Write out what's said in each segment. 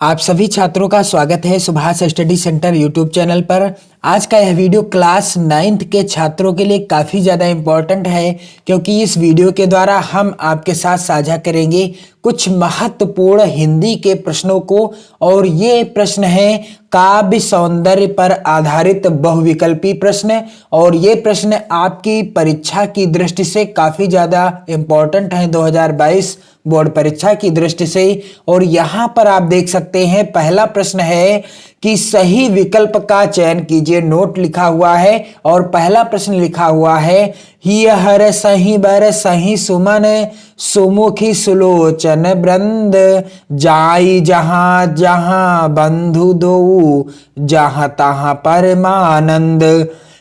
आप सभी छात्रों का स्वागत है Subhash study centre YouTube channel पर। आज का यह वीडियो क्लास 9th के छात्रों के लिए काफ़ी ज़्यादा इम्पोर्टेंट है, क्योंकि इस वीडियो के द्वारा हम आपके साथ साझा करेंगे कुछ महत्वपूर्ण हिंदी के प्रश्नों को। और ये प्रश्न है काव्य सौंदर्य पर आधारित बहुविकल्पी प्रश्न, और ये प्रश्न आपकी परीक्षा की दृष्टि से काफ़ी ज़्यादा इम्पोर्टेंट है 2022 बोर्ड परीक्षा की दृष्टि से। और यहाँ पर आप देख सकते हैं पहला प्रश्न है कि सही विकल्प का चयन कीजिए। नोट लिखा हुआ है और पहला प्रश्न लिखा हुआ है ही हर सही बर सही सुमन सुमुखी सुलोचन वृंद जाई जहां जहां बंधु दो जहां तहां परमानंद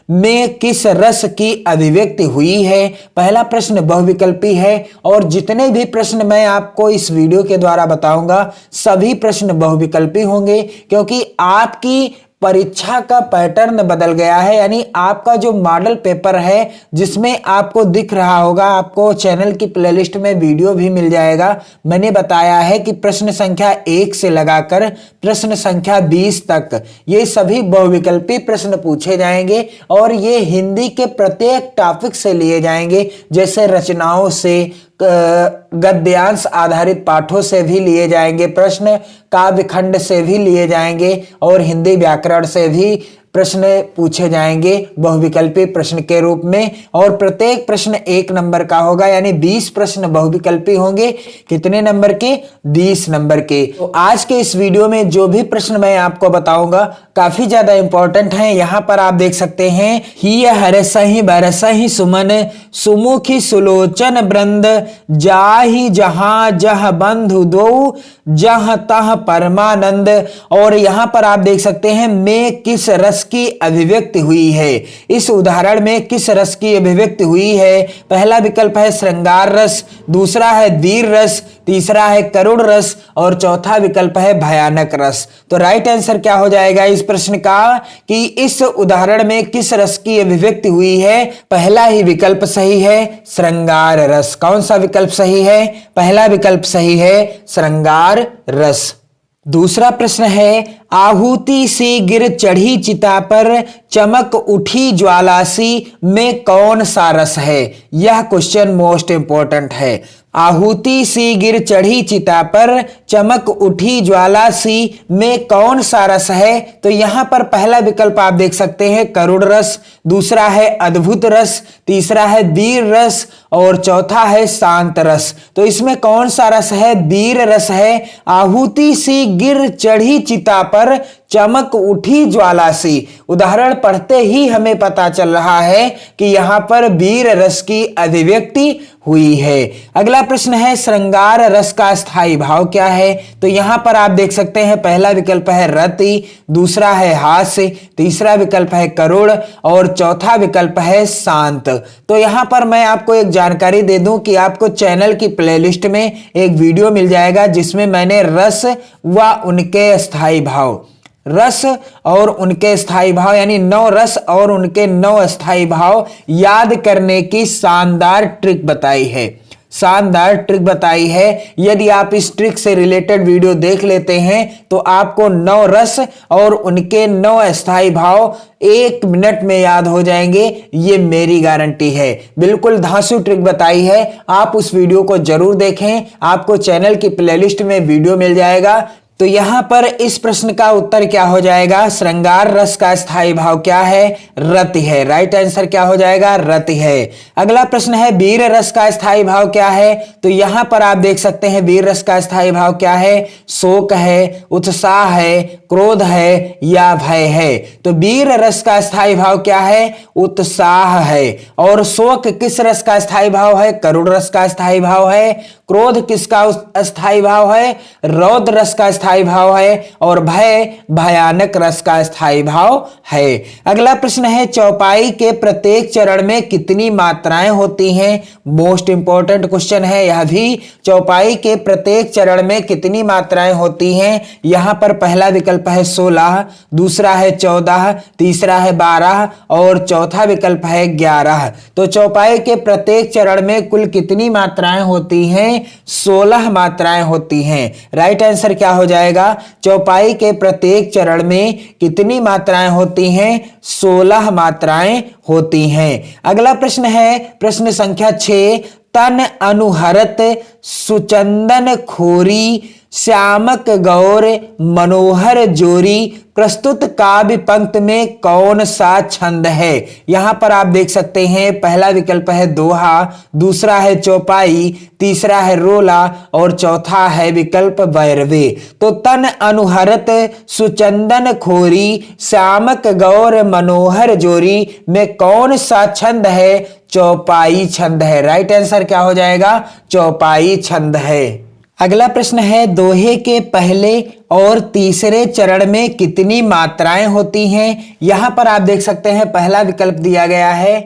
में किस रस की अभिव्यक्ति हुई है। पहला प्रश्न बहुविकल्पी है और जितने भी प्रश्न मैं आपको इस वीडियो के द्वारा बताऊंगा सभी प्रश्न बहुविकल्पी होंगे, क्योंकि आपकी परीक्षा का पैटर्न बदल गया है। यानी आपका जो मॉडल पेपर है जिसमें आपको दिख रहा होगा, आपको चैनल की प्लेलिस्ट में वीडियो भी मिल जाएगा। मैंने बताया है कि प्रश्न संख्या 1 से लगाकर प्रश्न संख्या 20 तक ये सभी बहुविकल्पी प्रश्न पूछे जाएंगे और ये हिंदी के प्रत्येक टॉपिक से लिए जाएंगे, जैसे रचनाओं से, गद्यांश आधारित पाठों से भी लिए जाएंगे प्रश्न, काव्य खंड से भी लिए जाएंगे और हिंदी व्याकरण से भी प्रश्न पूछे जाएंगे बहुविकल्पी प्रश्न के रूप में। और प्रत्येक प्रश्न 1 नंबर का होगा, यानी 20 प्रश्न बहुविकल्पी होंगे। कितने नंबर के? 20 नंबर के। तो आज के इस वीडियो में जो भी प्रश्न मैं आपको बताऊंगा काफी ज्यादा इंपॉर्टेंट हैं। यहाँ पर आप देख सकते हैं ही हरसहि बरसहि सुमन सुमुखी सुलोचन वृंद जाहि जहां जह बंधु दो जह तह परमानंद। और यहाँ पर आप देख सकते हैं में किस रस की अभिव्यक्ति हुई है। इस उदाहरण में किस रस की अभिव्यक्ति हुई है? पहला विकल्प है श्रृंगार रस, दूसरा है वीर रस, तीसरा है करुण रस और चौथा विकल्प है भयानक रस। तो राइट आंसर क्या हो जाएगा इस प्रश्न का कि इस उदाहरण में किस रस की अभिव्यक्ति हुई है? पहला ही विकल्प सही है, श्रृंगार रस। कौन सा विकल्प सही है? पहला विकल्प सही है, श्रृंगार रस। दूसरा प्रश्न है आहुति सी गिर चढ़ी चिता पर चमक उठी ज्वाला सी में कौन सा रस है? यह क्वेश्चन मोस्ट इंपॉर्टेंट है। आहुति सी गिर चढ़ी चिता पर चमक उठी ज्वाला सी में कौन सा रस है? तो यहां पर पहला विकल्प आप देख सकते हैं करुण रस, दूसरा है अद्भुत रस, तीसरा है वीर रस और चौथा है शांत रस। तो इसमें कौन सा रस है? वीर रस है। आहुति सी गिर चढ़ी चिता पर चमक उठी ज्वाला सी, उदाहरण पढ़ते ही हमें पता चल रहा है कि यहां पर वीर रस की अभिव्यक्ति हुई है। अगला प्रश्न है श्रृंगार रस का स्थायी भाव क्या है? तो यहां पर आप देख सकते हैं पहला विकल्प है रति, दूसरा है हास्य, तीसरा विकल्प है करुण और चौथा विकल्प है शांत। तो यहां पर मैं आपको एक जानकारी दे दूं कि आपको चैनल की प्लेलिस्ट में एक वीडियो मिल जाएगा जिसमें मैंने रस व उनके स्थायी भाव, रस और उनके स्थायी भाव यानी 9 रस और उनके 9 स्थायी भाव याद करने की शानदार ट्रिक बताई है, शानदार ट्रिक बताई है। यदि आप इस ट्रिक से रिलेटेड वीडियो देख लेते हैं तो आपको 9 रस और उनके 9 स्थायी भाव 1 मिनट में याद हो जाएंगे, ये मेरी गारंटी है। बिल्कुल धांसू ट्रिक बताई है, आप उस वीडियो को जरूर देखें, आपको चैनल की प्लेलिस्ट में वीडियो मिल जाएगा। तो यहां पर इस प्रश्न का उत्तर क्या हो जाएगा? श्रृंगार रस का स्थायी भाव क्या है? रति है। राइट आंसर क्या हो जाएगा? रति है। अगला प्रश्न है वीर रस का स्थायी भाव क्या है? तो यहां पर आप देख सकते हैं वीर रस का स्थायी भाव क्या है? शोक है, उत्साह है, क्रोध है या भय है। तो वीर रस का स्थायी भाव क्या है? उत्साह है। और शोक किस रस का स्थायी भाव है? करुण रस का स्थायी भाव है। क्रोध किसका स्थायी भाव है? रौद्र रस का स्थायी भाव है। और भय भयानक रस का स्थायी भाव है। अगला प्रश्न है चौपाई के प्रत्येक चरण में कितनी मात्राएं होती हैं? मोस्ट इंपॉर्टेंट क्वेश्चन है यह भी। चौपाई के प्रत्येक चरण में कितनी मात्राएं होती हैं? यहां पर पहला विकल्प है 16, दूसरा है 14, तीसरा है 12 और चौथा विकल्प है 11। तो चौपाई के प्रत्येक चरण में कुल कितनी मात्राएं होती हैं? हैं? 16 मात्राएं होती हैं। राइट आंसर क्या हो जाएगा? चौपाई के प्रत्येक चरण में कितनी मात्राएं होती हैं? 16 मात्राएं होती हैं। अगला प्रश्न है प्रश्न संख्या 6, तन अनुहरत सुचंदन खोरी श्यामक गौर मनोहर जोरी प्रस्तुत काव्य पंक्ति में कौन सा छंद है? यहां पर आप देख सकते हैं पहला विकल्प है दोहा, दूसरा है चौपाई, तीसरा है रोला और चौथा है विकल्प वैरवे। तो तन अनुहरत सुचंदन खोरी श्यामक गौर मनोहर जोरी में कौन सा छंद है? चौपाई छंद है। राइट आंसर क्या हो जाएगा? चौपाई छंद है। अगला प्रश्न है दोहे के पहले और तीसरे चरण में कितनी मात्राएं होती हैं? यहां पर आप देख सकते हैं पहला विकल्प दिया गया है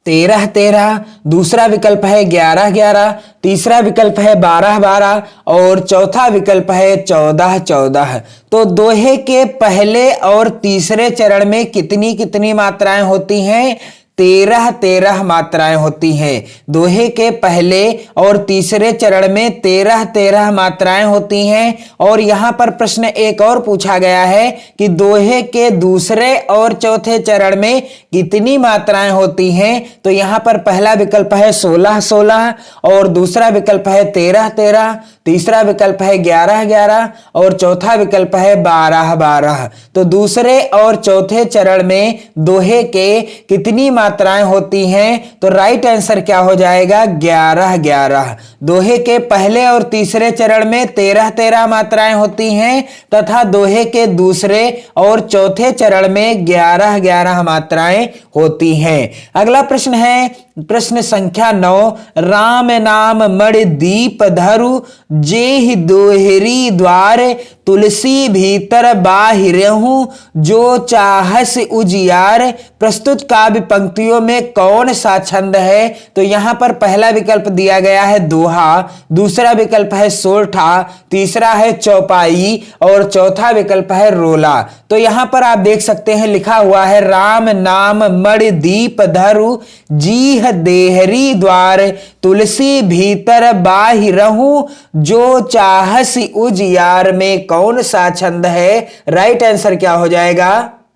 13-13, दूसरा विकल्प है 11-11, तीसरा विकल्प है 12-12 और चौथा विकल्प है 14-14। तो दोहे के पहले और तीसरे चरण में कितनी कितनी मात्राएं होती हैं? 13-13 मात्राएं होती हैं। दोहे के पहले और तीसरे चरण में 13-13 मात्राएं होती हैं। और यहां पर प्रश्न एक और पूछा गया है कि दोहे के दूसरे और चौथे चरण में कितनी मात्राएं होती हैं? तो यहां पर पहला विकल्प है 16-16 और दूसरा विकल्प है 13-13, तीसरा विकल्प है 11-11 और चौथा विकल्प है 12-12। तो दूसरे और चौथे चरण में दोहे के कितनी मात्राएं होती हैं? तो राइट आंसर क्या हो जाएगा? 11-11। दोहे के पहले और तीसरे चरण में 13-13 मात्राएं होती हैं तथा दोहे के दूसरे और चौथे चरण में 11-11 मात्राएं होती हैं। अगला प्रश्न है प्रश्न संख्या 9, राम नाम मणि दीप धरु जेहि दोहरी द्वार तुलसी भीतर बाहिरहूं जो चाहस उजियार प्रस्तुत काव्य पंक्तियों में कौन सा छंद है? तो यहां पर पहला विकल्प दिया गया है दोहा, दूसरा विकल्प है सोरठा, तीसरा है चौपाई और चौथा विकल्प है रोला। तो यहां पर आप देख सकते हैं लिखा हुआ है राम नाम मणि दीप धरु जीह देहरी द्वार तुलसी भीतर बाहिरहूं जो चाहस उजियार में कौन सा छंद है? राइट आंसर क्या हो जाएगा?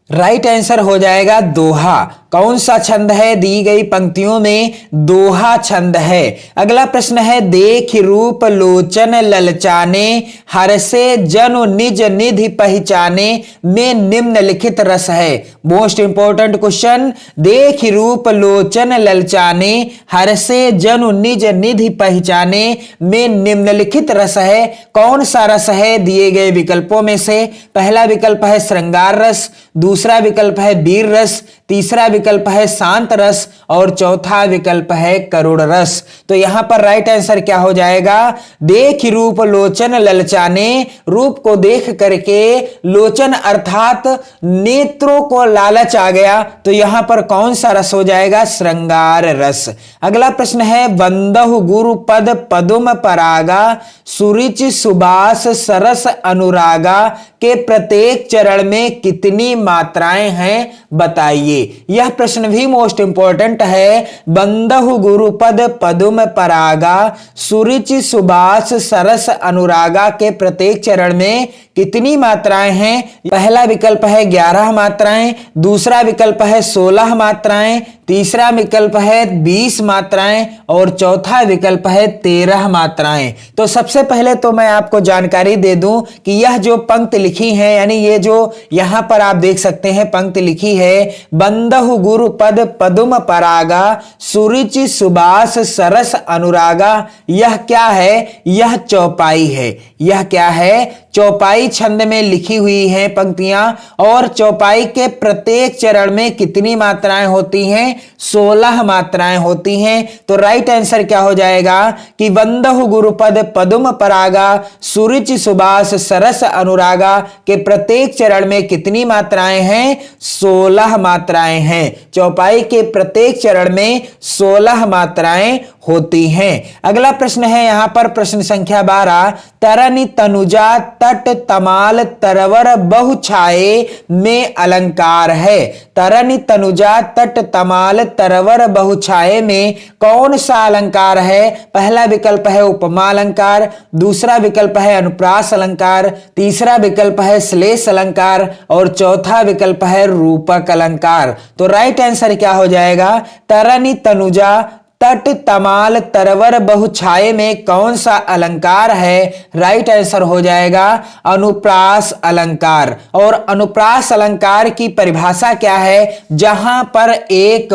राइट आंसर हो जाएगा दोहा। कौन सा छंद है? दी गई पंक्तियों में दोहा छंद है। अगला प्रश्न है देख रूप लोचन ललचाने हरसे जनु निज निधि पहचाने में निम्नलिखित रस है। मोस्ट इंपॉर्टेंट क्वेश्चन, देख रूप लोचन ललचाने हरसे जनु निज निधि पहचाने में निम्नलिखित रस है। कौन सा रस है? दिए गए विकल्पों में से पहला विकल्प है श्रृंगार रस, दूसरा विकल्प है वीर रस, तीसरा विकल्प है शांत रस और चौथा विकल्प है करुण रस। तो यहां पर राइट आंसर क्या हो जाएगा? देख रूप लोचन ललचाने, रूप को देख करके लोचन अर्थात नेत्रों को लालच आ गया। तो यहां पर कौन सा रस हो जाएगा? श्रृंगार रस। अगला प्रश्न है वंदहु गुरु पद पदुम परागा सुरुचि सुबास सरस अनुरागा के प्रत्येक चरण में कितनी मात्राएं हैं? बताइए। यह प्रश्न भी मोस्ट इंपॉर्टेंट है। बंदहु गुरुपद पदुम परागा सुरुचि सुबास सरस अनुरागा के प्रत्येक चरण में कितनी मात्राएं हैं? पहला विकल्प है 11 मात्राएं, दूसरा विकल्प है 16 मात्राएं, तीसरा विकल्प है 20 मात्राएं और चौथा विकल्प है 13 मात्राएं। तो सबसे पहले तो मैं आपको जानकारी दे दूं कि यह जो पंक्ति लिखी है, यानी ये जो यहां पर आप देख सकते हैं पंक्ति लिखी है बंदहु गुरु पद पदुम परागा सुरुचि सुबास सरस अनुरागा, यह क्या है? यह चौपाई है। यह क्या है? चौपाई छंद में लिखी हुई हैं पंक्तियां। और चौपाई के प्रत्येक चरण में कितनी मात्राएं होती हैं? 16 मात्राएं होती हैं। तो राइट आंसर क्या हो जाएगा कि वंदहु गुरुपद पदुम परागा सुरुचि सुबास सरस अनुरागा के प्रत्येक चरण में कितनी मात्राएं हैं? 16 मात्राएं मात्राएं हैं। चौपाई के प्रत्येक चरण में 16 मात्राएं होती हैं। अगला प्रश्न है यहां पर प्रश्न संख्या 12, तरनि तनुजा तट तमाल तरवर बहुछाये में अलंकार है। तरनि तनुजा तट तमाल तरवर बहुछाये में कौन सा अलंकार है? पहला विकल्प है उपमा अलंकार, दूसरा विकल्प है अनुप्रास अलंकार, तीसरा विकल्प है श्लेष अलंकार और चौथा विकल्प है रूपक अलंकार। तो राइट आंसर क्या हो जाएगा? तरनि तनुजा तट तमाल तरवर बहुछाये में कौन सा अलंकार है? राइट आंसर हो जाएगा अनुप्रास अलंकार। और अनुप्रास अलंकार की परिभाषा क्या है? जहां पर एक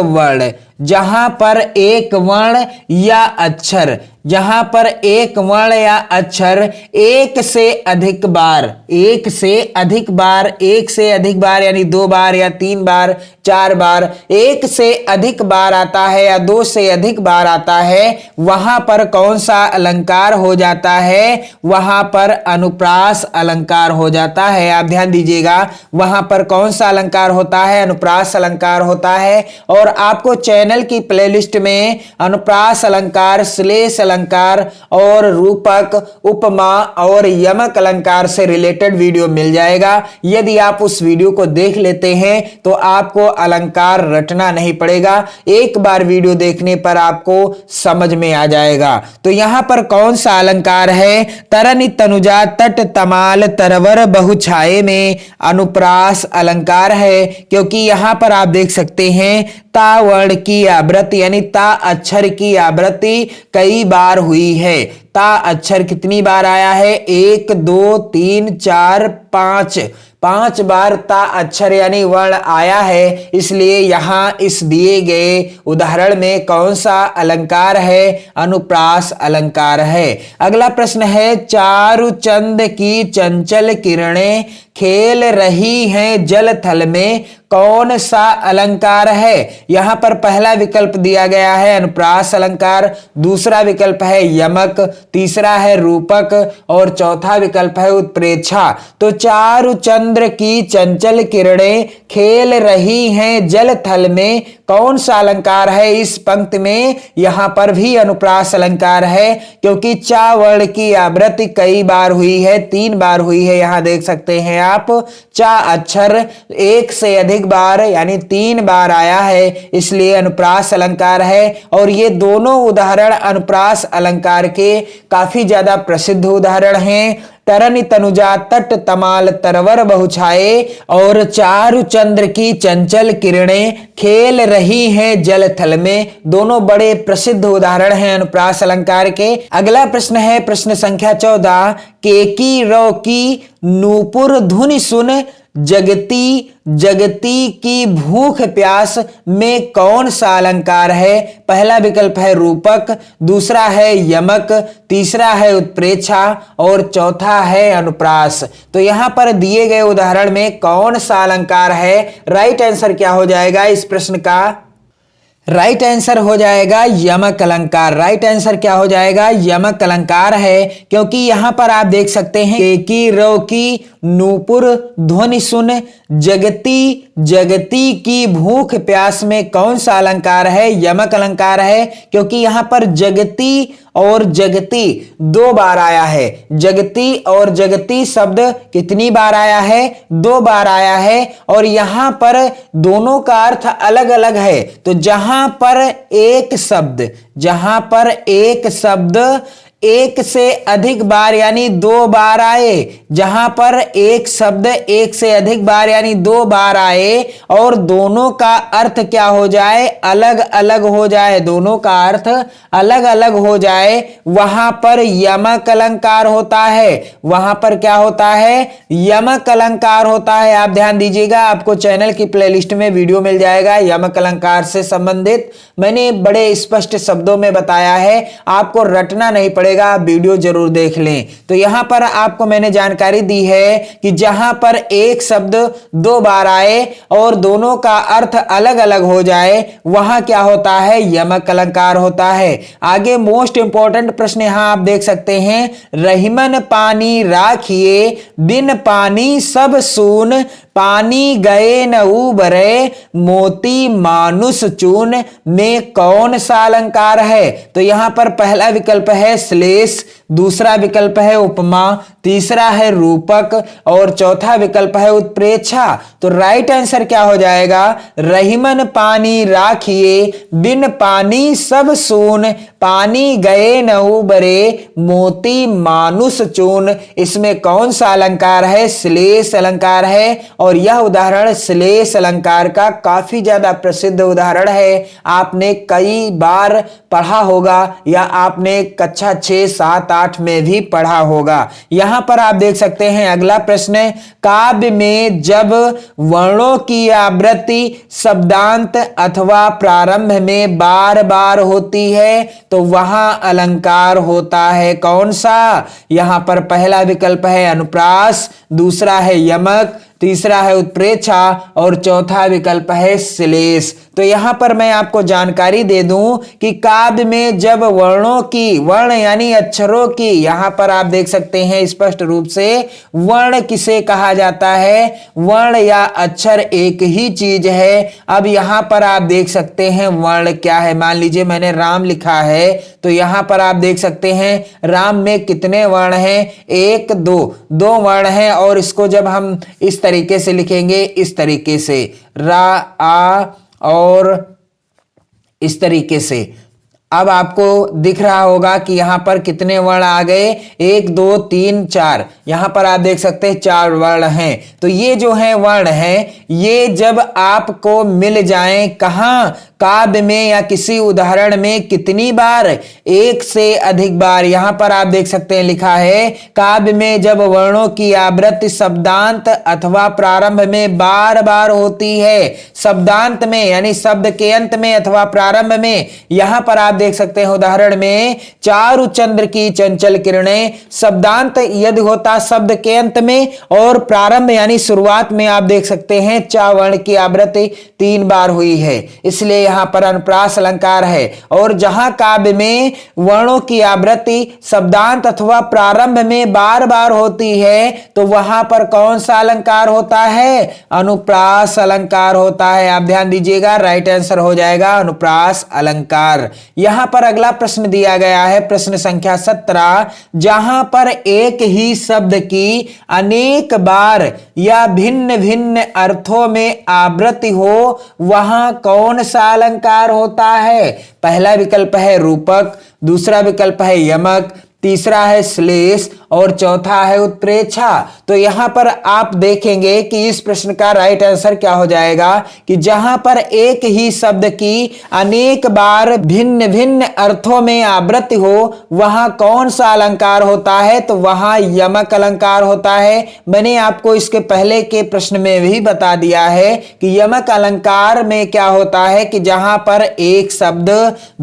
वर्ण या अक्षर, जहां पर एक वर्ण या अक्षर एक से अधिक बार यानी 2 बार या 3 बार 4 बार, एक से अधिक बार आता है या 2 से अधिक बार आता है, वहां पर कौन सा अलंकार हो जाता है? वहां पर अनुप्रास अलंकार हो जाता है। आप ध्यान दीजिएगा, वहां पर कौन सा अलंकार होता है? अनुप्रास अलंकार होता है। और आपको चैनल की प्लेलिस्ट में अनुप्रास अलंकार, श्लेष अलंकार और रूपक, उपमा और यमक अलंकार से रिलेटेड वीडियो मिल जाएगा। यदि आप उस वीडियो को देख लेते हैं तो आपको अलंकार रटना नहीं पड़ेगा, एक बार वीडियो देखने पर आपको समझ में आ जाएगा। तो यहां पर कौन सा अलंकार है? तरनि तनुजा तट तमाल तरवर बहुछाये में अनुप्रास अलंकार है, क्योंकि यहां पर आप देख सकते हैं ता वर्ण की आवृत्ति यानी ता अक्षर की आवृत्ति कई बार हुई है। ता अक्षर कितनी बार आया है? 1 2 3 4 5 बार ता अक्षर यानी वर्ण आया है। इसलिए यहां इस दिए गए उदाहरण में कौन सा अलंकार है? अनुप्रास अलंकार है। अगला प्रश्न है, चारु चंद की चंचल किरणें खेल रही हैं जल थल में, कौन सा अलंकार है? यहां पर पहला विकल्प दिया गया है अनुप्रास अलंकार, दूसरा विकल्प है यमक, तीसरा है रूपक और चौथा विकल्प है उत्प्रेक्षा। तो चारु चंद्र की चंचल किरणें खेल रही हैं जल थल में, कौन सा अलंकार है? इस पंक्ति में यहां पर भी अनुप्रास अलंकार है, क्योंकि चा वर्ण की आवृत्ति कई बार हुई है, 3 बार हुई है। यहां देख सकते हैं आप, चा अक्षर एक से अधिक बार यानी 3 बार आया है, इसलिए अनुप्रास अलंकार है। और ये दोनों उदाहरण अनुप्रास अलंकार के काफी ज्यादा प्रसिद्ध उदाहरण हैं। तरनि तनुजा तट तमाल तरवर बहुछाये और चारु चंद्र की चंचल किरणें खेल रही हैं जल थल में, दोनों बड़े प्रसिद्ध उदाहरण हैं अनुप्रास अलंकार के। अगला प्रश्न है प्रश्न संख्या 14, केकी रौ की नूपुर धुनि सुन जगती जगती की भूख प्यास में कौन सा अलंकार है? पहला विकल्प है रूपक, दूसरा है यमक, तीसरा है उत्प्रेक्षा और चौथा है अनुप्रास। तो यहां पर दिए गए उदाहरण में कौन सा अलंकार है? राइट आंसर क्या हो जाएगा इस प्रश्न का? राइट आंसर हो जाएगा यमक अलंकार। राइट आंसर क्या हो जाएगा? यमक अलंकार है, क्योंकि यहां पर आप देख सकते हैं कि रो की नूपुर ध्वनि सुन जगती जगती की भूख प्यास में कौन सा अलंकार है? यमक अलंकार है, क्योंकि यहां पर जगती और जगती 2 बार आया है। जगती और जगती शब्द कितनी बार आया है? 2 बार आया है। और यहां पर दोनों का अर्थ अलग अलग है। तो जहां पर एक शब्द एक से अधिक बार यानी 2 बार आए, जहां पर एक शब्द एक से अधिक बार यानी 2 बार आए और दोनों का अर्थ क्या हो जाए? अलग अलग हो जाए, दोनों का अर्थ अलग अलग हो जाए, वहां पर यमक अलंकार होता है। वहां पर क्या होता है? यमक अलंकार होता है। आप ध्यान दीजिएगा, आपको चैनल की प्लेलिस्ट में वीडियो मिल जाएगा यमक अलंकार से संबंधित। मैंने बड़े स्पष्ट शब्दों में बताया है, आपको रटना नहीं पड़ेगा, आप वीडियो जरूर देख लें। तो यहां पर आपको मैंने जानकारी दी है कि जहां पर एक शब्द 2 बार आए और दोनों का अर्थ अलग अलग हो जाए, वहां क्या होता है? यमक अलंकार होता है। आगे मोस्ट इंपॉर्टेंट प्रश्न यहां आप देख सकते हैं, रहीमन पानी राखिए बिन पानी सब सून पानी गए न उबरे मोती मानुष चून में कौन सा अलंकार है? तो यहां पर पहला विकल्प है श्लेष, दूसरा विकल्प है उपमा, तीसरा है रूपक और चौथा विकल्प है उत्प्रेक्षा। तो राइट आंसर क्या हो जाएगा? रहीमन पानी राखिए बिन पानी सब सून, पानी गए न उबरे मोती मानुष चून। इसमें कौन सा अलंकार है? श्लेष अलंकार है और यह उदाहरण श्लेष अलंकार का काफी ज्यादा प्रसिद्ध उदाहरण है। आपने कई बार पढ़ा होगा या आपने कक्षा 6, 7, 8 में भी पढ़ा होगा। यहां पर आप देख सकते हैं अगला प्रश्न, काव्य में जब वर्णों की आवृत्ति शब्दांत अथवा प्रारंभ में बार बार होती है तो वहां अलंकार होता है कौन सा? यहां पर पहला विकल्प है अनुप्रास, दूसरा है यमक, तीसरा है उत्प्रेक्षा और चौथा विकल्प है श्लेष। तो यहां पर मैं आपको जानकारी दे दूं कि काव्य में जब वर्णों की, वर्ण यानी अक्षरों की, यहां पर आप देख सकते हैं स्पष्ट रूप से वर्ण किसे कहा जाता है? वर्ण या अक्षर एक ही चीज है। अब यहां पर आप देख सकते हैं वर्ण क्या है। मान लीजिए मैंने राम लिखा है तो यहां पर आप देख सकते हैं राम में कितने वर्ण हैं? 1, 2 वर्ण हैं और इसको जब हम इस तरीके से लिखेंगे, इस तरीके से रा, आ और इस तरीके से। अब आपको दिख रहा होगा कि यहां पर कितने वर्ण आ गए? 1, 2, 3, 4। यहां पर आप देख सकते हैं 4 वर्ण हैं। तो ये जो है वर्ण हैं, ये जब आपको मिल जाएं कहां? काव्य में या किसी उदाहरण में कितनी बार? 1 से अधिक बार। यहां पर आप देख सकते हैं लिखा है काव्य में जब वर्णों की आवृत्ति शब्दांत अथवा प्रारंभ में बार बार होती है। शब्दांत में यानी शब्द के अंत में अथवा प्रारंभ में। यहां पर आप देख सकते हैं उदाहरण में चारु चंद्र की चंचल किरणें, शब्दांत यदि होता शब्द के अंत में और प्रारंभ यानी शुरुआत में आप देख सकते हैं चा वर्ण की आवृत्ति 3 बार हुई है, इसलिए यहां पर अनुप्रास अलंकार है। और जहां काव्य में वर्णों की आवृत्ति शब्दांत अथवा प्रारंभ में बार बार होती है तो वहां पर कौन सा अलंकार होता है? अनुप्रास अलंकार होता है। आप ध्यान दीजिएगा, राइट आंसर हो जाएगा अनुप्रास अलंकार। यहां पर अगला प्रश्न दिया गया है, प्रश्न संख्या 17, जहां पर एक ही शब्द की अनेक बार या भिन्न भिन्न अर्थों में आवृत्ति हो वहां कौन सा अलंकार होता है? पहला विकल्प है रूपक, दूसरा विकल्प है यमक, तीसरा है श्लेष और चौथा है उत्प्रेक्षा। तो यहां पर आप देखेंगे कि इस प्रश्न का राइट आंसर क्या हो जाएगा कि जहां पर एक ही शब्द की अनेक बार भिन्न भिन्न अर्थों में आवृत्ति हो वहां कौन सा अलंकार होता है? तो वहां यमक अलंकार होता है। मैंने आपको इसके पहले के प्रश्न में भी बता दिया है कि यमक अलंकार में क्या होता है कि जहां पर एक शब्द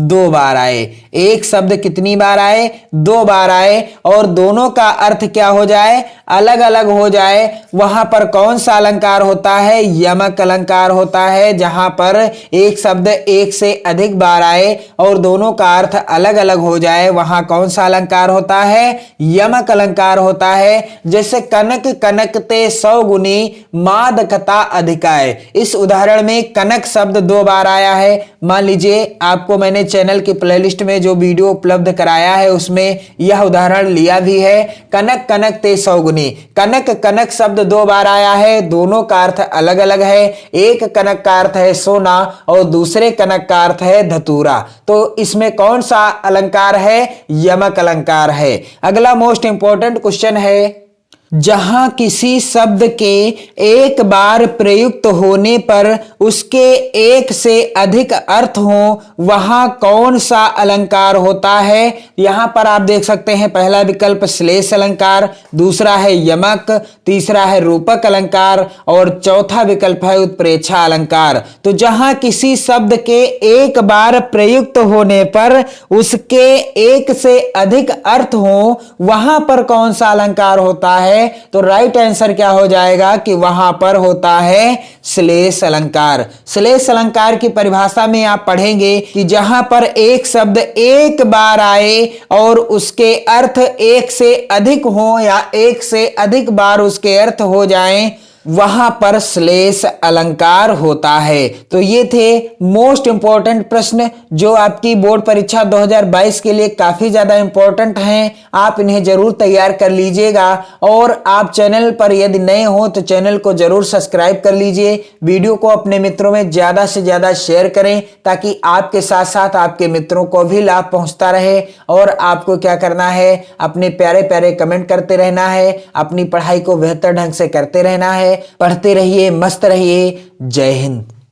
2 बार आए। एक शब्द कितनी बार आए? 2 बार आए और दोनों का अर्थ क्या हो जाए? अलग अलग हो जाए। वहां पर कौन सा अलंकार होता है? यमक अलंकार होता है। जहां पर एक शब्द एक से अधिक बार आए और दोनों का अर्थ अलग अलग हो जाए वहां कौन सा अलंकार होता है? यमक अलंकार होता है। जैसे कनक कनकते 100 गुनी मादकता अधिकाय। इस उदाहरण में कनक शब्द 2 बार आया है। मान लीजिए आपको मैंने चैनल की प्लेलिस्ट में जो वीडियो उपलब्ध कराया है उसमें यह उदाहरण लिया भी है। कनक कनकते 100 गुनी, कनक कनक शब्द 2 बार आया है, दोनों का अर्थ अलग अलग है। एक कनक का अर्थ है सोना और दूसरे कनक का अर्थ है धतूरा। तो इसमें कौन सा अलंकार है? यमक अलंकार है। अगला मोस्ट इंपॉर्टेंट क्वेश्चन है, जहां किसी शब्द के एक बार प्रयुक्त होने पर उसके एक से अधिक अर्थ हो वहां कौन सा अलंकार होता है? यहां पर आप देख सकते हैं पहला विकल्प श्लेष अलंकार, दूसरा है यमक, तीसरा है रूपक अलंकार और चौथा विकल्प है उत्प्रेक्षा अलंकार। तो जहां किसी शब्द के एक बार प्रयुक्त होने पर उसके एक से अधिक अर्थ हो वहां पर कौन सा अलंकार होता है? तो राइट आंसर क्या हो जाएगा कि वहां पर होता है श्लेष अलंकार। श्लेष अलंकार की परिभाषा में आप पढ़ेंगे कि जहां पर एक शब्द एक बार आए और उसके अर्थ एक से अधिक हो या एक से अधिक बार उसके अर्थ हो जाएं वहां पर श्लेष अलंकार होता है। तो ये थे मोस्ट इंपॉर्टेंट प्रश्न जो आपकी बोर्ड परीक्षा 2022 के लिए काफी ज्यादा इंपॉर्टेंट हैं। आप इन्हें जरूर तैयार कर लीजिएगा और आप चैनल पर यदि नए हो तो चैनल को जरूर सब्सक्राइब कर लीजिए। वीडियो को अपने मित्रों में ज्यादा से ज्यादा शेयर करें ताकि आपके साथ साथ आपके मित्रों को भी लाभ पहुंचता रहे। और आपको क्या करना है, अपने प्यारे प्यारे कमेंट करते रहना है, अपनी पढ़ाई को बेहतर ढंग से करते रहना है। पढ़ते रहिए, मस्त रहिए। जय हिंद।